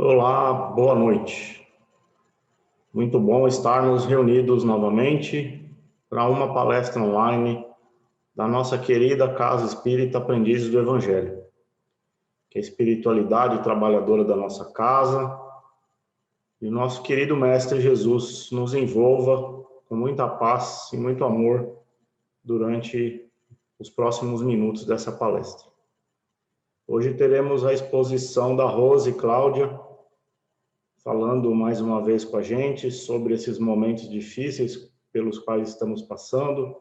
Olá, boa noite. Muito bom estarmos reunidos novamente para uma palestra online da nossa querida Casa Espírita Aprendizes do Evangelho. Que a espiritualidade trabalhadora da nossa casa e o nosso querido Mestre Jesus nos envolva com muita paz e muito amor durante os próximos minutos dessa palestra. Hoje teremos a exposição da Rose e Cláudia, falando mais uma vez com a gente sobre esses momentos difíceis pelos quais estamos passando,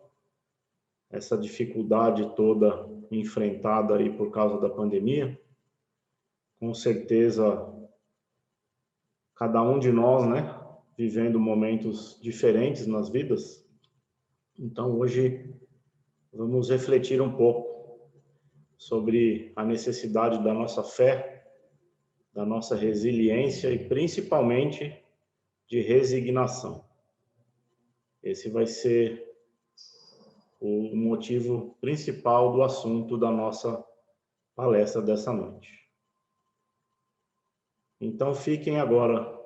essa dificuldade toda enfrentada aí por causa da pandemia. Com certeza, cada um de nós, né, vivendo momentos diferentes nas vidas. Então, hoje, vamos refletir um pouco sobre a necessidade da nossa fé, da nossa resiliência e, principalmente, de resignação. Esse vai ser o motivo principal do assunto da nossa palestra dessa noite. Então, fiquem agora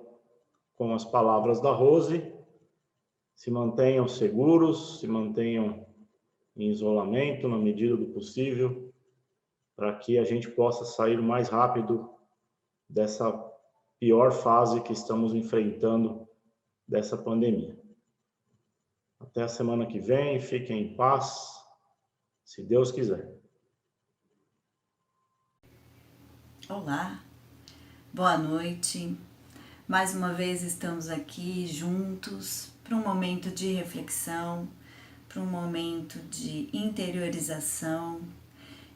com as palavras da Rose, se mantenham seguros, se mantenham em isolamento na medida do possível, para que a gente possa sair o mais rápido dessa pior fase que estamos enfrentando dessa pandemia. Até a semana que vem, fiquem em paz, se Deus quiser. Olá, boa noite. Mais uma vez estamos aqui juntos para um momento de reflexão, para um momento de interiorização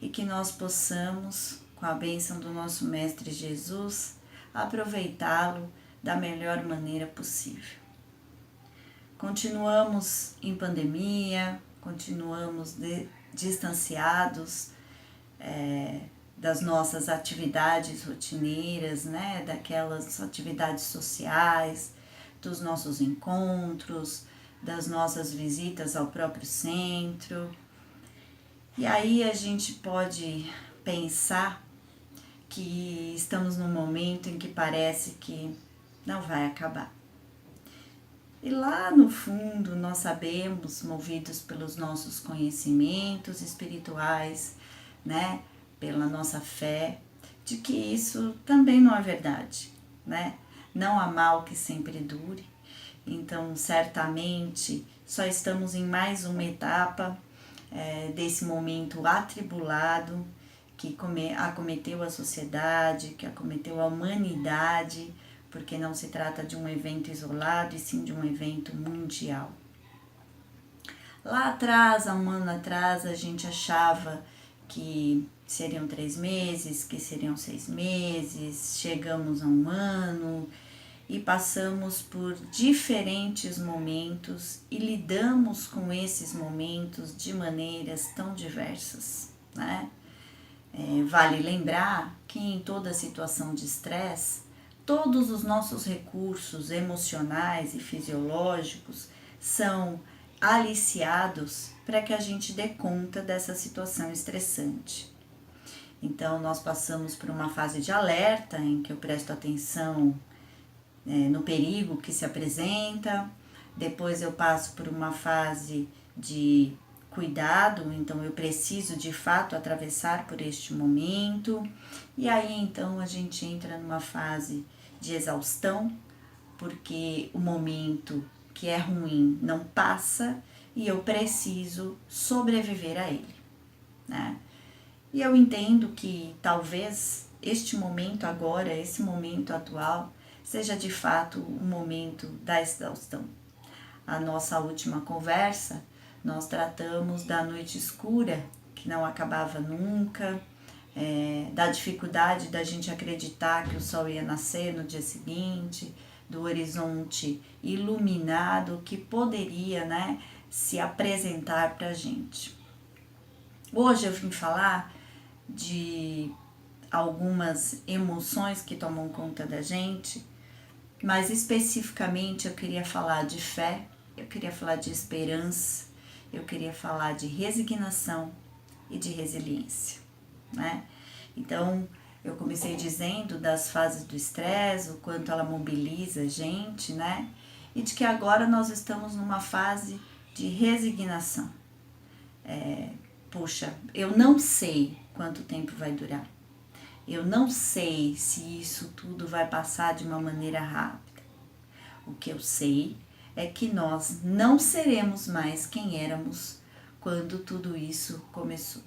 e que nós possamos, com a bênção do nosso Mestre Jesus, aproveitá-lo da melhor maneira possível. Continuamos em pandemia, continuamos distanciados das nossas atividades rotineiras, né, daquelas atividades sociais, dos nossos encontros, das nossas visitas ao próprio centro. E aí a gente pode pensar que estamos num momento em que parece que não vai acabar. E lá no fundo nós sabemos, movidos pelos nossos conhecimentos espirituais, né, pela nossa fé, de que isso também não é verdade, né? Não há mal que sempre dure. Então, certamente, só estamos em mais uma etapa desse momento atribulado que acometeu a sociedade, que acometeu a humanidade, porque não se trata de um evento isolado, e sim de um evento mundial. Lá atrás, há um ano atrás, a gente achava que seriam 3 meses, que seriam 6 meses, chegamos a um ano e passamos por diferentes momentos e lidamos com esses momentos de maneiras tão diversas, né? Vale lembrar que em toda situação de estresse, todos os nossos recursos emocionais e fisiológicos são aliciados para que a gente dê conta dessa situação estressante. Então, nós passamos por uma fase de alerta, em que eu presto atenção no perigo que se apresenta. Depois eu passo por uma fase de cuidado, então eu preciso de fato atravessar por este momento. E aí então a gente entra numa fase de exaustão, porque o momento que é ruim não passa e eu preciso sobreviver a ele, né? E eu entendo que talvez este momento agora, esse momento atual, seja de fato o momento da exaustão. A nossa última conversa, nós tratamos da noite escura, que não acabava nunca, da dificuldade da gente acreditar que o sol ia nascer no dia seguinte, do horizonte iluminado que poderia, né, se apresentar para a gente. Hoje eu vim falar de algumas emoções que tomam conta da gente, mas especificamente eu queria falar de fé, eu queria falar de esperança, eu queria falar de resignação e de resiliência, né? Então, eu comecei dizendo das fases do estresse, o quanto ela mobiliza a gente, né? E de que agora nós estamos numa fase de resignação. Puxa, eu não sei quanto tempo vai durar. Eu não sei se isso tudo vai passar de uma maneira rápida. O que eu sei é que nós não seremos mais quem éramos quando tudo isso começou.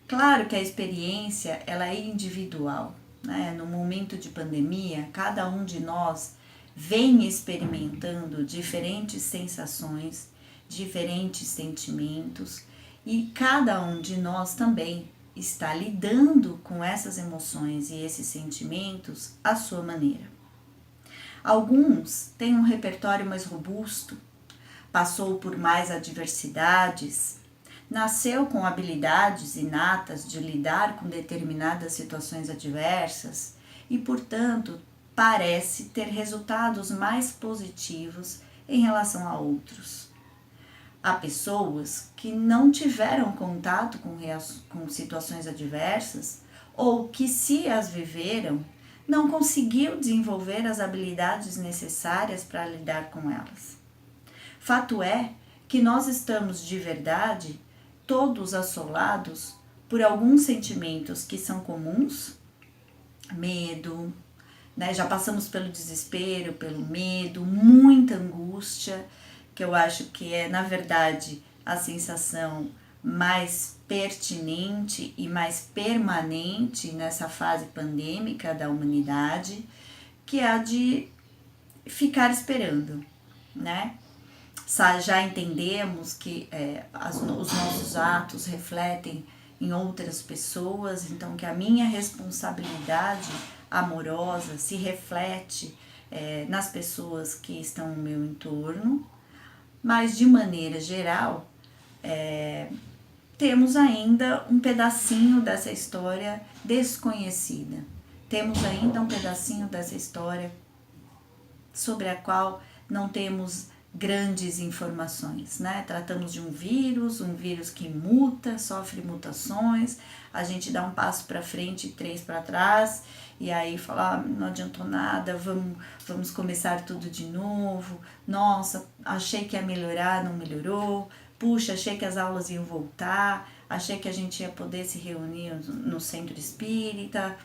Claro que a experiência ela é individual, né? No momento de pandemia, cada um de nós vem experimentando diferentes sensações, diferentes sentimentos, e cada um de nós também está lidando com essas emoções e esses sentimentos à sua maneira. Alguns têm um repertório mais robusto, passou por mais adversidades, nasceu com habilidades inatas de lidar com determinadas situações adversas e, portanto, parece ter resultados mais positivos em relação a outros. Há pessoas que não tiveram contato com situações adversas ou que, se as viveram, não conseguiu desenvolver as habilidades necessárias para lidar com elas. Fato é que nós estamos de verdade todos assolados por alguns sentimentos que são comuns, medo, né? Já passamos pelo desespero, pelo medo, muita angústia, que eu acho que é, na verdade, a sensação mais pertinente e mais permanente nessa fase pandêmica da humanidade, que é a de ficar esperando, né? Já entendemos que os nossos atos refletem em outras pessoas, então que a minha responsabilidade amorosa se reflete nas pessoas que estão no meu entorno, mas de maneira geral temos ainda um pedacinho dessa história desconhecida, temos ainda um pedacinho dessa história sobre a qual não temos grandes informações, né? Tratamos de um vírus que muta, sofre mutações, a gente dá um passo para frente e 3 para trás, e aí fala, não adiantou nada, vamos começar tudo de novo, nossa, achei que ia melhorar, não melhorou, puxa, achei que as aulas iam voltar, achei que a gente ia poder se reunir no centro espírita,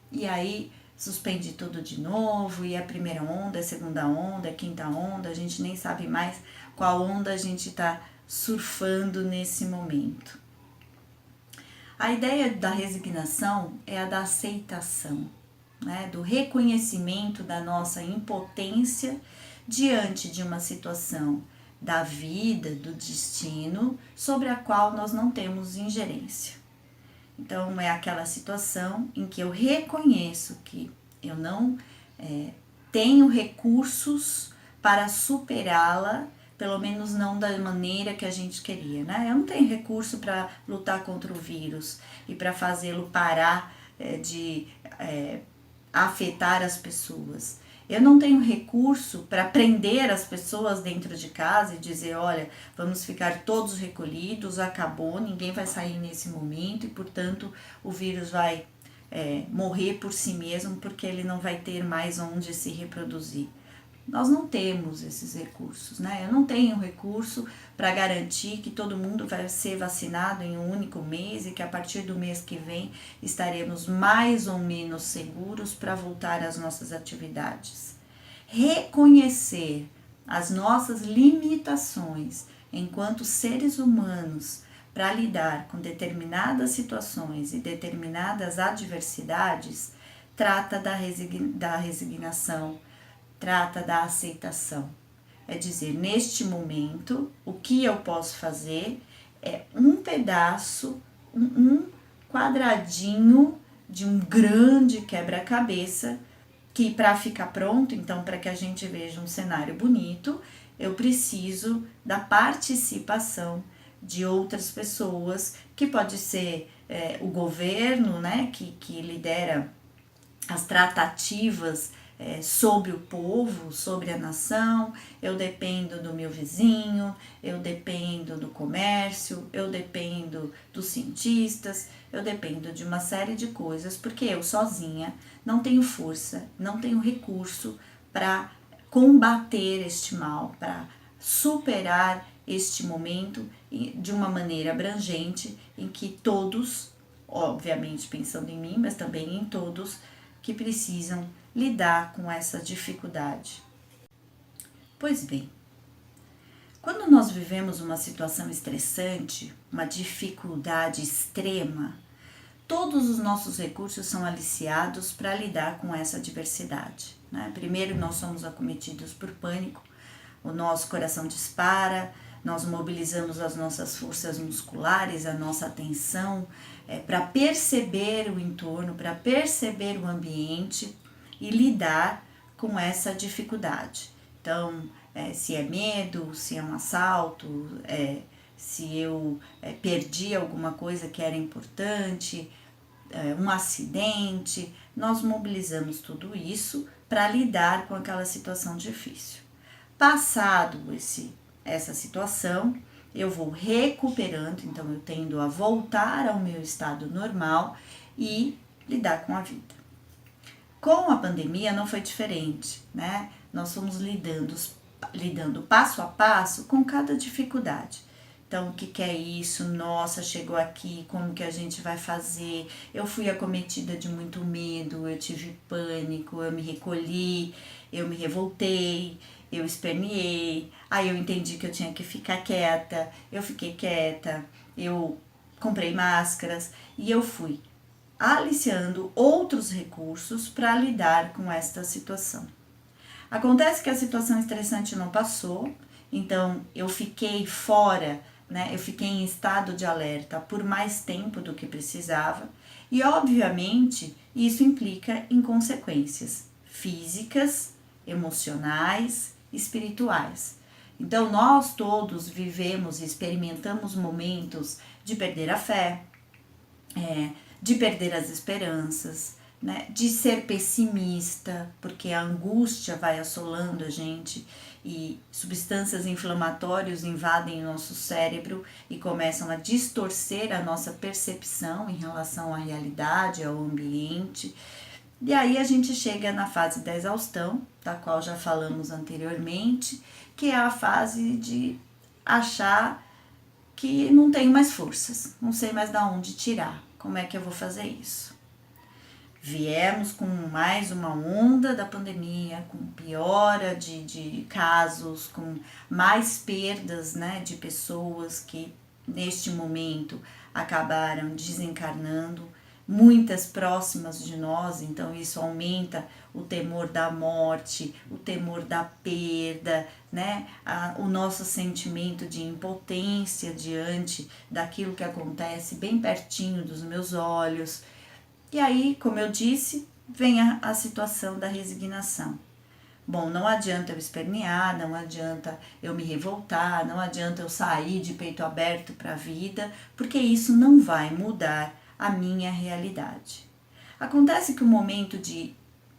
e aí suspende tudo de novo, e a primeira onda, a segunda onda, a quinta onda, a gente nem sabe mais qual onda a gente está surfando nesse momento. A ideia da resignação é a da aceitação, né? Do reconhecimento da nossa impotência diante de uma situação da vida, do destino, sobre a qual nós não temos ingerência. Então, é aquela situação em que eu reconheço que eu não tenho recursos para superá-la, pelo menos não da maneira que a gente queria, né? Eu não tenho recurso para lutar contra o vírus e para fazê-lo parar de afetar as pessoas. Eu não tenho recurso para prender as pessoas dentro de casa e dizer, olha, vamos ficar todos recolhidos, acabou, ninguém vai sair nesse momento e, portanto, o vírus vai morrer por si mesmo porque ele não vai ter mais onde se reproduzir. Nós não temos esses recursos, né? Eu não tenho recurso para garantir que todo mundo vai ser vacinado em um único mês e que a partir do mês que vem estaremos mais ou menos seguros para voltar às nossas atividades. Reconhecer as nossas limitações enquanto seres humanos para lidar com determinadas situações e determinadas adversidades trata da resignação, trata da aceitação. É dizer, neste momento, o que eu posso fazer é um pedaço, um quadradinho de um grande quebra-cabeça que, para ficar pronto, então, para que a gente veja um cenário bonito, eu preciso da participação de outras pessoas, que pode ser o governo, né, que lidera as tratativas sobre o povo, sobre a nação, eu dependo do meu vizinho, eu dependo do comércio, eu dependo dos cientistas, eu dependo de uma série de coisas, porque eu sozinha não tenho força, não tenho recurso para combater este mal, para superar este momento de uma maneira abrangente em que todos, obviamente pensando em mim, mas também em todos, que precisam lidar com essa dificuldade. Pois bem, quando nós vivemos uma situação estressante, uma dificuldade extrema, todos os nossos recursos são aliciados para lidar com essa adversidade, né? Primeiro, nós somos acometidos por pânico, o nosso coração dispara, nós mobilizamos as nossas forças musculares, a nossa atenção, para perceber o entorno, para perceber o ambiente e lidar com essa dificuldade. Então, se é medo, se é um assalto, se eu perdi alguma coisa que era importante, um acidente, nós mobilizamos tudo isso para lidar com aquela situação difícil. Passado essa situação, eu vou recuperando, então eu tendo a voltar ao meu estado normal e lidar com a vida. Com a pandemia não foi diferente, né? Nós fomos lidando passo a passo com cada dificuldade. Então, o que é isso? Nossa, chegou aqui, como que a gente vai fazer? Eu fui acometida de muito medo, eu tive pânico, eu me recolhi, eu me revoltei, eu esperneei, aí eu entendi que eu tinha que ficar quieta, eu fiquei quieta, eu comprei máscaras e eu fui aliciando outros recursos para lidar com esta situação. Acontece que a situação estressante não passou, então eu fiquei fora, né? Eu fiquei em estado de alerta por mais tempo do que precisava e, obviamente, isso implica em consequências físicas, emocionais, espirituais. Então, nós todos vivemos e experimentamos momentos de perder a fé, de perder as esperanças, né? De ser pessimista, porque a angústia vai assolando a gente e substâncias inflamatórias invadem o nosso cérebro e começam a distorcer a nossa percepção em relação à realidade, ao ambiente. E aí a gente chega na fase da exaustão, da qual já falamos anteriormente, que é a fase de achar que não tenho mais forças, não sei mais de onde tirar, como é que eu vou fazer isso? Viemos com mais uma onda da pandemia, com piora de casos, com mais perdas, né, de pessoas que neste momento acabaram desencarnando, muitas próximas de nós, então isso aumenta o temor da morte, o temor da perda, né? O nosso sentimento de impotência diante daquilo que acontece bem pertinho dos meus olhos. E aí, como eu disse, vem a situação da resignação. Bom, não adianta eu espernear, não adianta eu me revoltar, não adianta eu sair de peito aberto para a vida, porque isso não vai mudar a minha realidade. Acontece que o momento de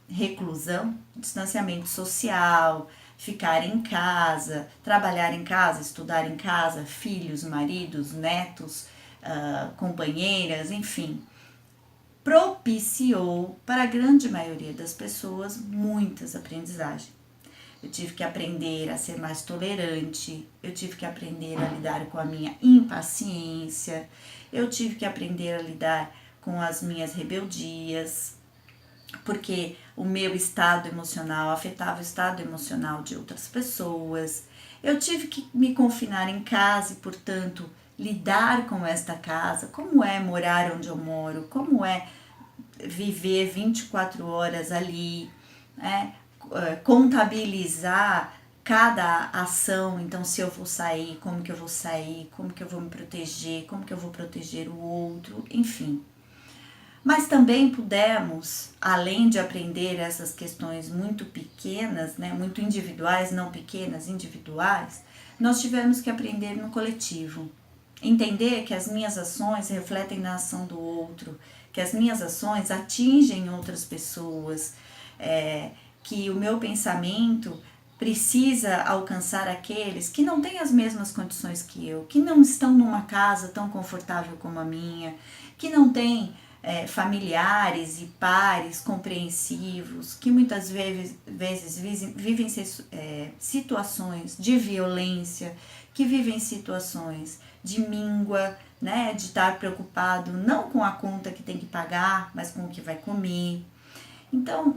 reclusão, distanciamento social, ficar em casa, trabalhar em casa, estudar em casa, filhos, maridos, netos, companheiras, enfim, propiciou para a grande maioria das pessoas muitas aprendizagens. Eu tive que aprender a ser mais tolerante, eu tive que aprender a lidar com a minha impaciência, eu tive que aprender a lidar com as minhas rebeldias, porque o meu estado emocional afetava o estado emocional de outras pessoas. Eu tive que me confinar em casa e, portanto, lidar com esta casa, como é morar onde eu moro, como é viver 24 horas ali, né? Contabilizar cada ação, então se eu vou sair, como que eu vou sair, como que eu vou me proteger, como que eu vou proteger o outro, enfim. Mas também pudemos, além de aprender essas questões muito pequenas, né, muito individuais, não pequenas, individuais, nós tivemos que aprender no coletivo. Entender que as minhas ações refletem na ação do outro, que as minhas ações atingem outras pessoas, que o meu pensamento precisa alcançar aqueles que não têm as mesmas condições que eu, que não estão numa casa tão confortável como a minha, que não têm familiares e pares compreensivos, que muitas vezes vivem situações de violência, que vivem situações de míngua, né, de estar preocupado não com a conta que tem que pagar, mas com o que vai comer. Então,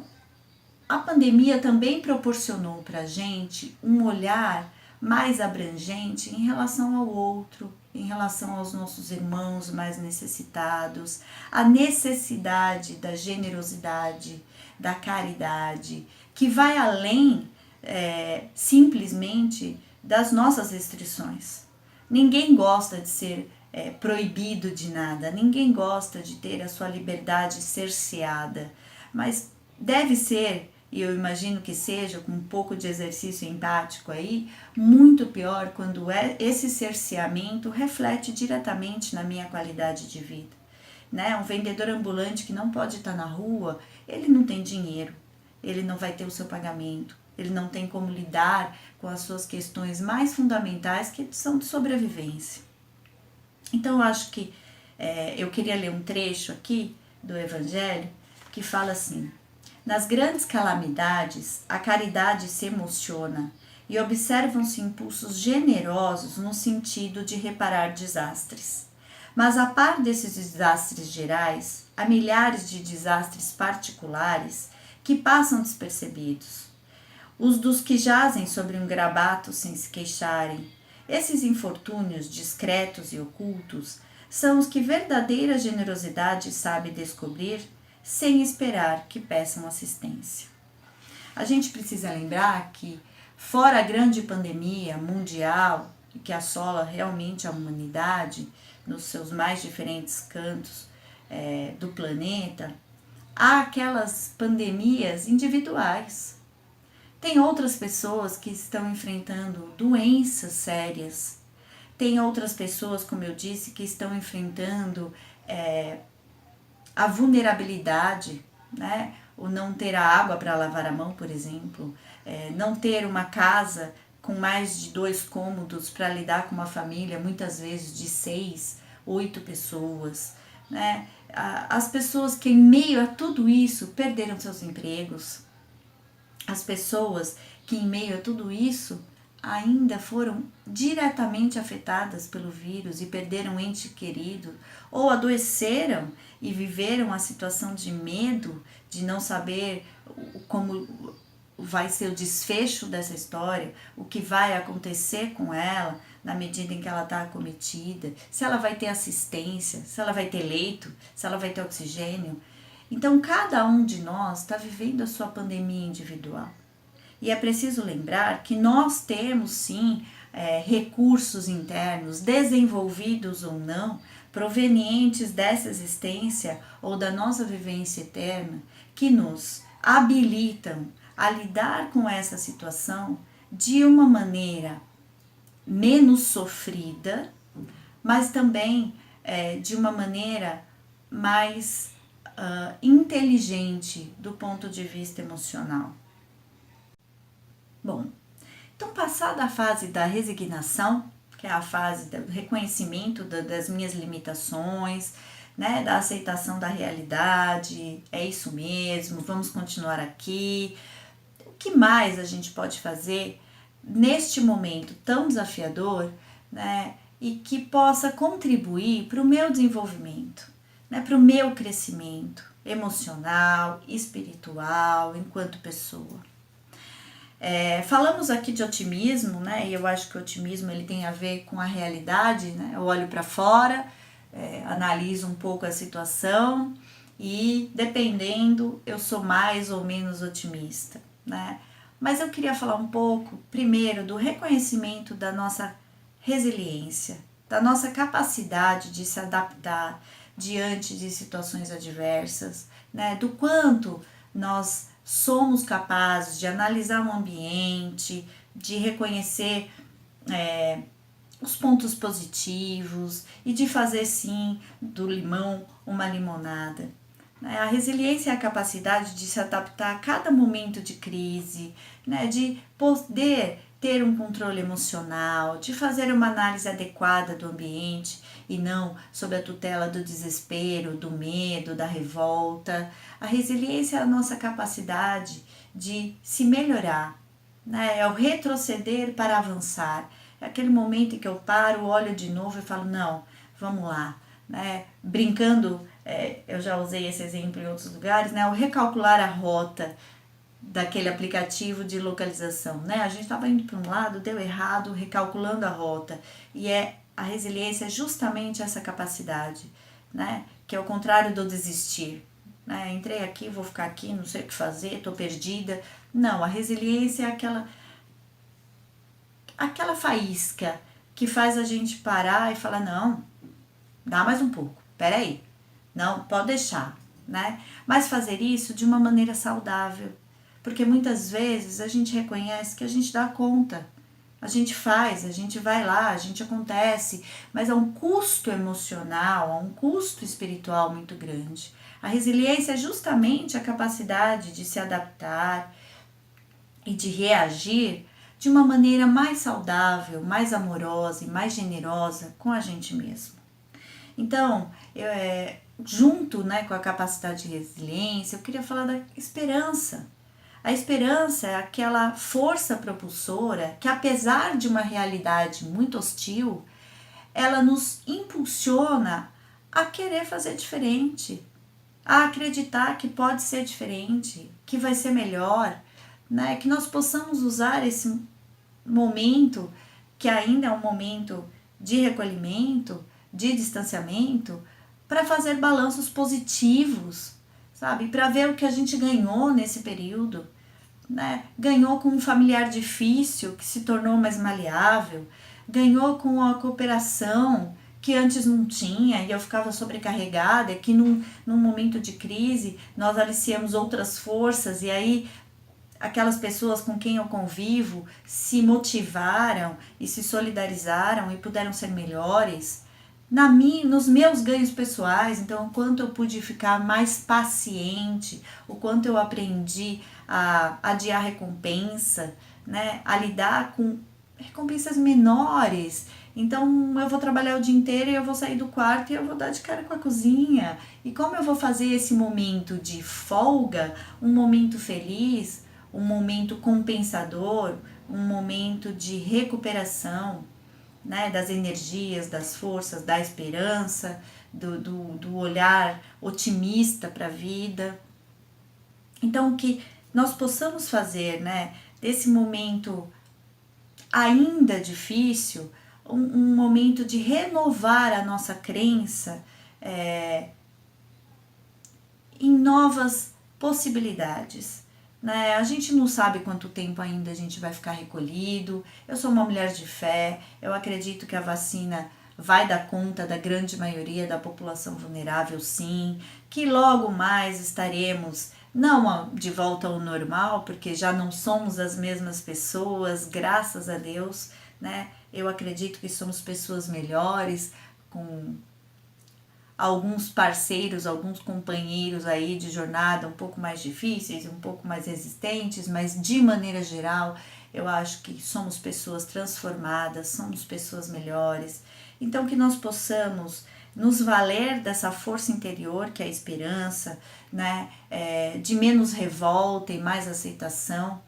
a pandemia também proporcionou para a gente um olhar mais abrangente em relação ao outro, em relação aos nossos irmãos mais necessitados, a necessidade da generosidade, da caridade, que vai além simplesmente das nossas restrições. Ninguém gosta de ser proibido de nada, ninguém gosta de ter a sua liberdade cerceada, mas deve ser, e eu imagino que seja, com um pouco de exercício empático aí, muito pior quando esse cerceamento reflete diretamente na minha qualidade de vida. Né? Um vendedor ambulante que não pode estar na rua, ele não tem dinheiro, ele não vai ter o seu pagamento, ele não tem como lidar com as suas questões mais fundamentais, que são de sobrevivência. Então eu acho que eu queria ler um trecho aqui do Evangelho que fala assim: nas grandes calamidades, a caridade se emociona e observam-se impulsos generosos no sentido de reparar desastres. Mas a par desses desastres gerais, há milhares de desastres particulares que passam despercebidos. Os dos que jazem sobre um grabato sem se queixarem. Esses infortúnios discretos e ocultos são os que verdadeira generosidade sabe descobrir sem esperar que peçam assistência. A gente precisa lembrar que, fora a grande pandemia mundial que assola realmente a humanidade nos seus mais diferentes cantos do planeta, há aquelas pandemias individuais. Tem outras pessoas que estão enfrentando doenças sérias. Tem outras pessoas, como eu disse, que estão enfrentando a vulnerabilidade, né? O não ter a água para lavar a mão, por exemplo, não ter uma casa com mais de 2 cômodos para lidar com uma família, muitas vezes de 6, 8 pessoas, né? As pessoas que em meio a tudo isso perderam seus empregos, as pessoas que em meio a tudo isso ainda foram diretamente afetadas pelo vírus e perderam um ente querido, ou adoeceram e viveram a situação de medo, de não saber como vai ser o desfecho dessa história, o que vai acontecer com ela na medida em que ela está acometida, se ela vai ter assistência, se ela vai ter leito, se ela vai ter oxigênio. Então, cada um de nós está vivendo a sua pandemia individual. E é preciso lembrar que nós temos, sim, recursos internos, desenvolvidos ou não, provenientes dessa existência ou da nossa vivência eterna, que nos habilitam a lidar com essa situação de uma maneira menos sofrida, mas também de uma maneira mais inteligente do ponto de vista emocional. Bom, então passada a fase da resignação, que é a fase do reconhecimento das minhas limitações, né, da aceitação da realidade, é isso mesmo, vamos continuar aqui. O que mais a gente pode fazer neste momento tão desafiador, né, e que possa contribuir para o meu desenvolvimento, né, para o meu crescimento emocional, espiritual, enquanto pessoa? Falamos aqui de otimismo, né, e eu acho que o otimismo ele tem a ver com a realidade, né, eu olho para fora, analiso um pouco a situação e, dependendo, eu sou mais ou menos otimista, né? Mas eu queria falar um pouco, primeiro, do reconhecimento da nossa resiliência, da nossa capacidade de se adaptar diante de situações adversas, né? Do quanto nós somos capazes de analisar o ambiente, de reconhecer os pontos positivos e de fazer, sim, do limão uma limonada. A resiliência é a capacidade de se adaptar a cada momento de crise, né? De poder ter um controle emocional, de fazer uma análise adequada do ambiente e não sob a tutela do desespero, do medo, da revolta. A resiliência é a nossa capacidade de se melhorar, né? É o retroceder para avançar. É aquele momento em que eu paro, olho de novo e falo, não, vamos lá, né? Brincando, eu já usei esse exemplo em outros lugares, né? O recalcular a rota daquele aplicativo de localização, né? A gente estava indo para um lado, deu errado, recalculando a rota. E a resiliência é justamente essa capacidade, né? Que é o contrário do desistir. Né? Entrei aqui, vou ficar aqui, não sei o que fazer, estou perdida. Não, a resiliência é aquela faísca que faz a gente parar e falar, não, dá mais um pouco, peraí, não, pode deixar, né? Mas fazer isso de uma maneira saudável, porque muitas vezes a gente reconhece que a gente dá conta, a gente faz, a gente vai lá, a gente acontece, mas há um custo emocional, há um custo espiritual muito grande. A resiliência é justamente a capacidade de se adaptar e de reagir de uma maneira mais saudável, mais amorosa e mais generosa com a gente mesmo. Então, junto, né, com a capacidade de resiliência, eu queria falar da esperança. A esperança é aquela força propulsora que, apesar de uma realidade muito hostil, ela nos impulsiona a querer fazer diferente, a acreditar que pode ser diferente, que vai ser melhor, né? Que nós possamos usar esse momento, que ainda é um momento de recolhimento, de distanciamento, para fazer balanços positivos, sabe? Para ver o que a gente ganhou nesse período, né? Ganhou com um familiar difícil que se tornou mais maleável, ganhou com a cooperação que antes não tinha e eu ficava sobrecarregada, que num momento de crise nós aliciamos outras forças e aí aquelas pessoas com quem eu convivo se motivaram e se solidarizaram e puderam ser melhores. Nos meus ganhos pessoais, então, o quanto eu pude ficar mais paciente, o quanto eu aprendi a adiar recompensa, né, a lidar com recompensas menores. Então, eu vou trabalhar o dia inteiro e eu vou sair do quarto e eu vou dar de cara com a cozinha. E como eu vou fazer esse momento de folga, um momento feliz, um momento compensador, um momento de recuperação, né, das energias, das forças, da esperança, do olhar otimista para a vida. Então, que nós possamos fazer, né, desse momento ainda difícil, um momento de renovar a nossa crença em novas possibilidades. Né? A gente não sabe quanto tempo ainda a gente vai ficar recolhido. Eu sou uma mulher de fé, eu acredito que a vacina vai dar conta da grande maioria da população vulnerável, sim, que logo mais estaremos não de volta ao normal, porque já não somos as mesmas pessoas, graças a Deus, né? Eu acredito que somos pessoas melhores, com alguns parceiros, alguns companheiros aí de jornada um pouco mais difíceis, um pouco mais resistentes, mas de maneira geral, eu acho que somos pessoas transformadas, somos pessoas melhores. Então, que nós possamos nos valer dessa força interior, que é a esperança, né? De menos revolta e mais aceitação,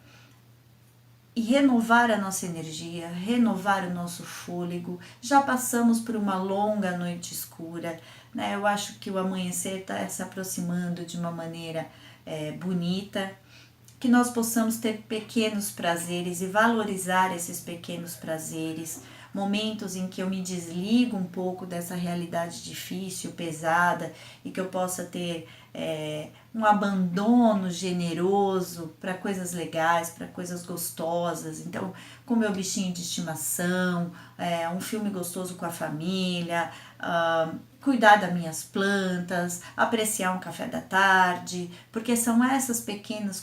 e renovar a nossa energia, renovar o nosso fôlego. Já passamos por uma longa noite escura, né? Eu acho que o amanhecer está se aproximando de uma maneira bonita, que nós possamos ter pequenos prazeres e valorizar esses pequenos prazeres, momentos em que eu me desligo um pouco dessa realidade difícil, pesada, e que eu possa ter um abandono generoso para coisas legais, para coisas gostosas. Então, com meu bichinho de estimação, um filme gostoso com a família, cuidar das minhas plantas, apreciar um café da tarde, porque são essas pequenas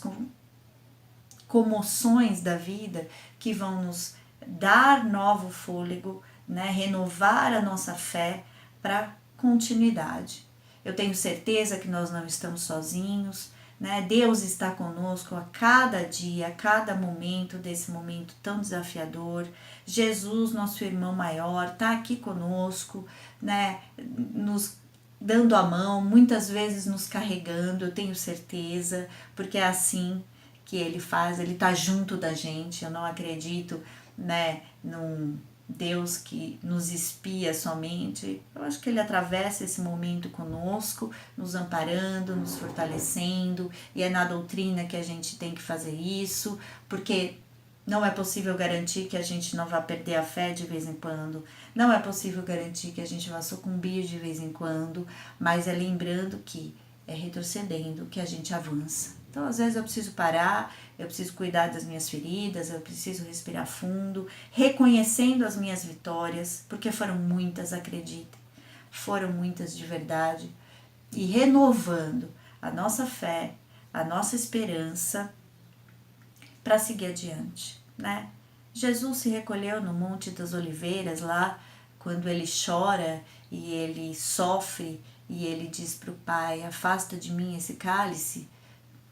comoções da vida que vão nos dar novo fôlego, né? Renovar a nossa fé para continuidade. Eu tenho certeza que nós não estamos sozinhos, né? Deus está conosco a cada dia, a cada momento desse momento tão desafiador. Jesus, nosso irmão maior, está aqui conosco, né? Nos dando a mão, muitas vezes nos carregando, eu tenho certeza, porque é assim que ele faz, ele está junto da gente. Eu não acredito, né, num Deus que nos espia somente. Eu acho que ele atravessa esse momento conosco, nos amparando, nos fortalecendo, e é na doutrina que a gente tem que fazer isso, porque não é possível garantir que a gente não vai perder a fé de vez em quando, não é possível garantir que a gente vai sucumbir de vez em quando, mas é lembrando que é retrocedendo que a gente avança. Então, às vezes eu preciso parar, eu preciso cuidar das minhas feridas, eu preciso respirar fundo, reconhecendo as minhas vitórias, porque foram muitas, acreditem, foram muitas de verdade, e renovando a nossa fé, a nossa esperança para seguir adiante, né? Jesus se recolheu no Monte das Oliveiras, lá quando ele chora e ele sofre e ele diz para o Pai: afasta de mim esse cálice,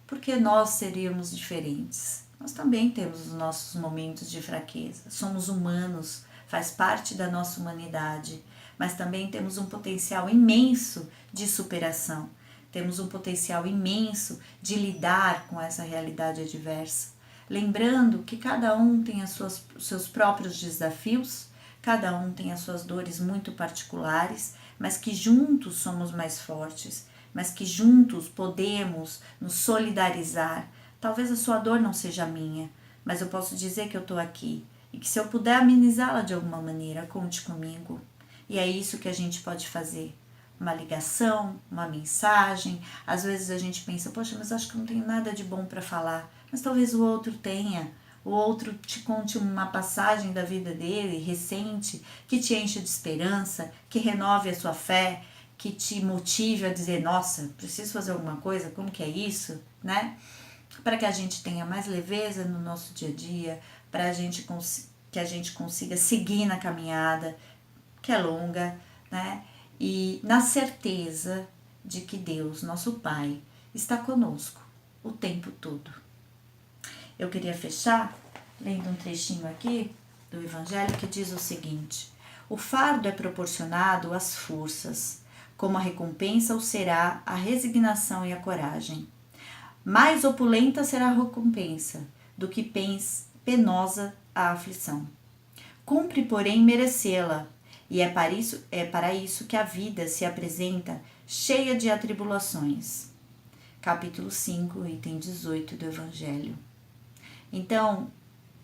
porque nós seríamos diferentes. Nós também temos os nossos momentos de fraqueza, somos humanos, faz parte da nossa humanidade, mas também temos um potencial imenso de superação, temos um potencial imenso de lidar com essa realidade adversa. Lembrando que cada um tem os seus próprios desafios, cada um tem as suas dores muito particulares, mas que juntos somos mais fortes, mas que juntos podemos nos solidarizar. Talvez a sua dor não seja a minha, mas eu posso dizer que eu estou aqui e que se eu puder amenizá-la de alguma maneira, conte comigo. E é isso que a gente pode fazer. Uma ligação, uma mensagem. Às vezes a gente pensa, poxa, mas acho que não tenho nada de bom para falar. Mas talvez o outro tenha. O outro te conte uma passagem da vida dele, recente, que te encha de esperança, que renove a sua fé, que te motive a dizer, nossa, preciso fazer alguma coisa, como que é isso, né? Para que a gente tenha mais leveza no nosso dia a dia, para que a gente consiga seguir na caminhada, que é longa, né? E na certeza de que Deus, nosso Pai, está conosco o tempo todo. Eu queria fechar lendo um trechinho aqui do Evangelho que diz o seguinte: o fardo é proporcionado às forças, como a recompensa o será a resignação e a coragem. Mais opulenta será a recompensa do que penosa a aflição. Cumpre, porém, merecê-la, e é para isso que a vida se apresenta cheia de atribulações. Capítulo 5, item 18 do Evangelho. Então,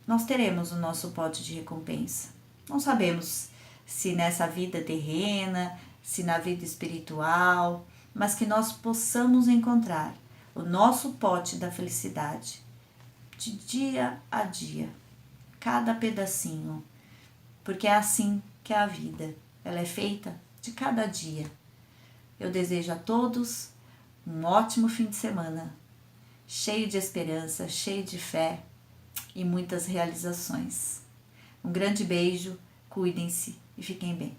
nós teremos o nosso pote de recompensa. Não sabemos se nessa vida terrena, se na vida espiritual, mas que nós possamos encontrar o nosso pote da felicidade de dia a dia, cada pedacinho, porque é assim que é a vida, ela é feita de cada dia. Eu desejo a todos um ótimo fim de semana, cheio de esperança, cheio de fé e muitas realizações. Um grande beijo, cuidem-se e fiquem bem.